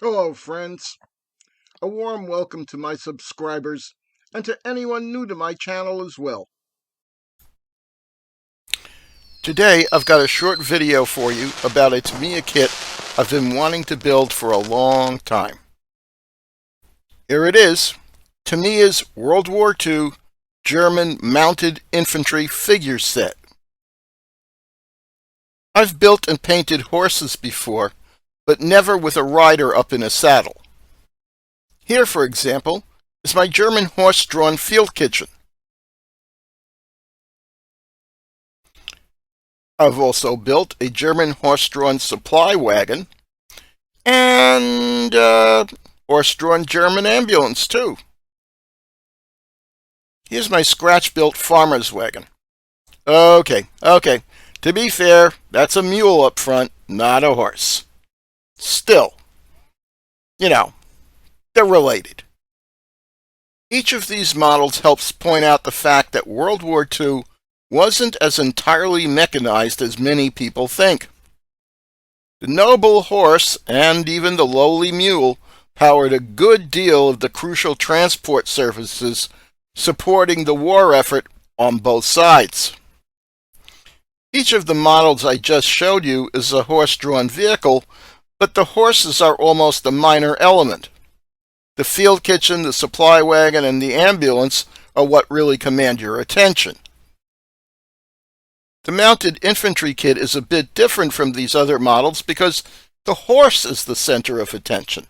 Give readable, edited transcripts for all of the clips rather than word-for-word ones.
Hello, friends. A warm welcome to my subscribers and to anyone new to my channel as well. Today I've got a short video for you about a Tamiya kit I've been wanting to build for a long time. Here it is, Tamiya's World War II German Mounted Infantry figure set. I've built and painted horses before, but never with a rider up in a saddle. Here, for example, is my German horse-drawn field kitchen. I've also built a German horse-drawn supply wagon and horse-drawn German ambulance too. Here's my scratch-built farmer's wagon. Okay. To be fair, that's a mule up front, not a horse. Still, they're related. Each of these models helps point out the fact that World War II wasn't as entirely mechanized as many people think. The noble horse and even the lowly mule powered a good deal of the crucial transport services supporting the war effort on both sides. Each of the models I just showed you is a horse-drawn vehicle, but the horses are almost a minor element. The field kitchen, the supply wagon, and the ambulance are what really command your attention. The mounted infantry kit is a bit different from these other models because the horse is the center of attention.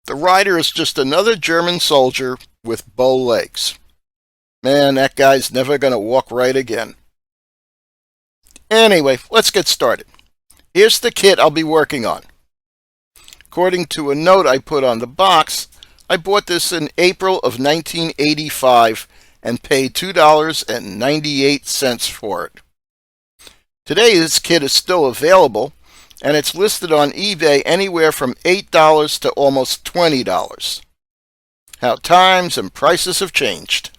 The rider is just another German soldier with bow legs. Man, that guy's never going to walk right again. Anyway, let's get started. Here's the kit I'll be working on. According to a note I put on the box, I bought this in April of 1985 and paid $2.98 for it. Today this kit is still available, and it's listed on eBay anywhere from $8 to almost $20. How times and prices have changed.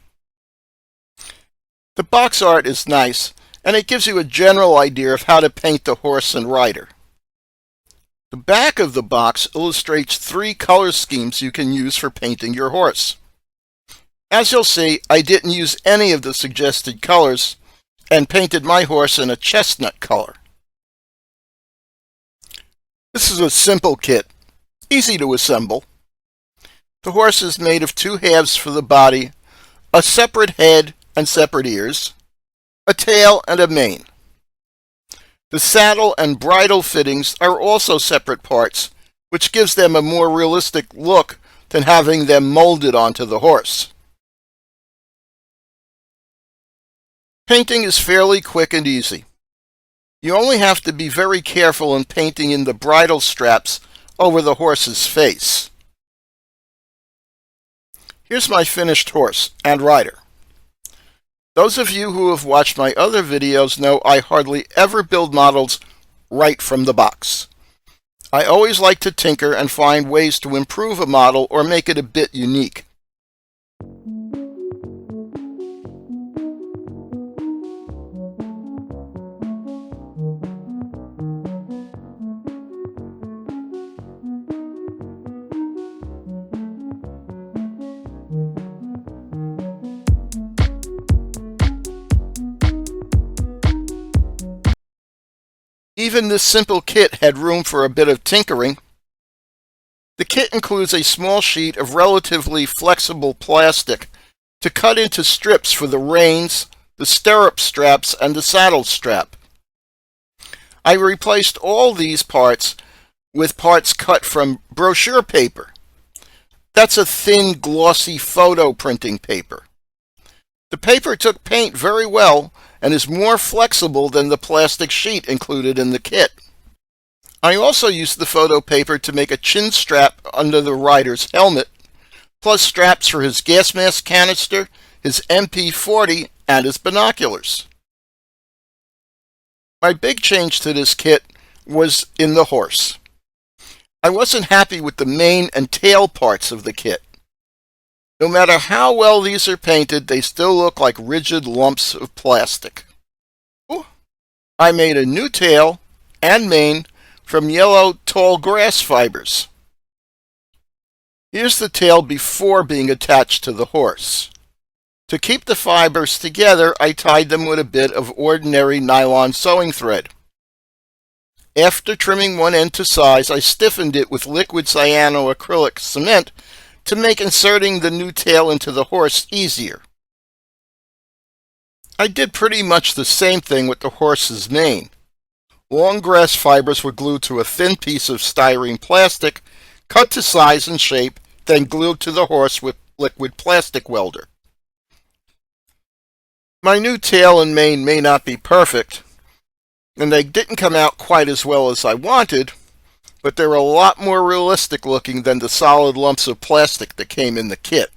The box art is nice, and it gives you a general idea of how to paint the horse and rider. The back of the box illustrates 3 color schemes you can use for painting your horse. As you'll see, I didn't use any of the suggested colors and painted my horse in a chestnut color. This is a simple kit, easy to assemble. The horse is made of 2 halves for the body, a separate head and separate ears, a tail and a mane. The saddle and bridle fittings are also separate parts, which gives them a more realistic look than having them molded onto the horse. Painting is fairly quick and easy. You only have to be very careful in painting in the bridle straps over the horse's face. Here's my finished horse and rider. Those of you who have watched my other videos know I hardly ever build models right from the box. I always like to tinker and find ways to improve a model or make it a bit unique. Even this simple kit had room for a bit of tinkering. The kit includes a small sheet of relatively flexible plastic to cut into strips for the reins, the stirrup straps, and the saddle strap. I replaced all these parts with parts cut from brochure paper. That's a thin, glossy photo printing paper. The paper took paint very well and is more flexible than the plastic sheet included in the kit. I also used the photo paper to make a chin strap under the rider's helmet, plus straps for his gas mask canister, his MP40, and his binoculars. My big change to this kit was in the horse. I wasn't happy with the mane and tail parts of the kit. No matter how well these are painted, they still look like rigid lumps of plastic. I made a new tail and mane from yellow tall grass fibers. Here's the tail before being attached to the horse. To keep the fibers together, I tied them with a bit of ordinary nylon sewing thread. After trimming one end to size, I stiffened it with liquid cyanoacrylic cement to make inserting the new tail into the horse easier. I did pretty much the same thing with the horse's mane. Long grass fibers were glued to a thin piece of styrene plastic, cut to size and shape, then glued to the horse with liquid plastic welder. My new tail and mane may not be perfect, and they didn't come out quite as well as I wanted, but they're a lot more realistic looking than the solid lumps of plastic that came in the kit.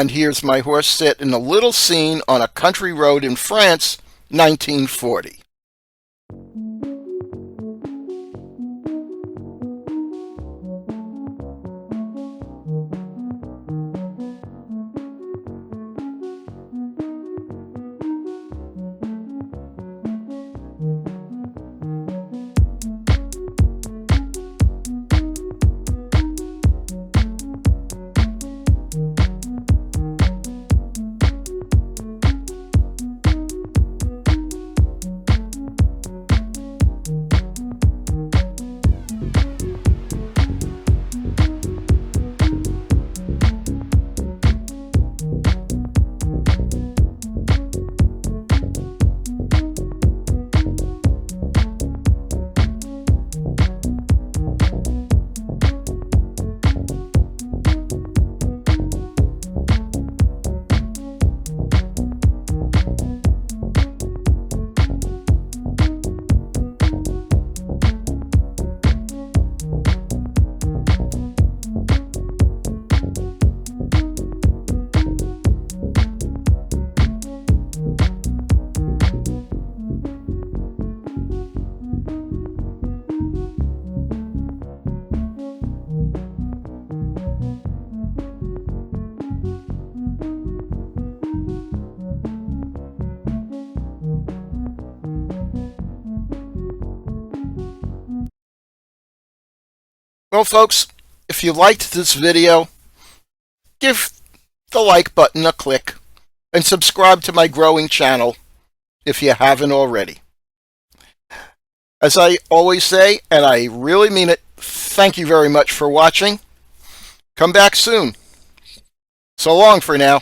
And here's my horse set in a little scene on a country road in France, 1940. Well, folks, if you liked this video, give the like button a click and subscribe to my growing channel if you haven't already. As I always say, and I really mean it, thank you very much for watching. Come back soon. So long for now.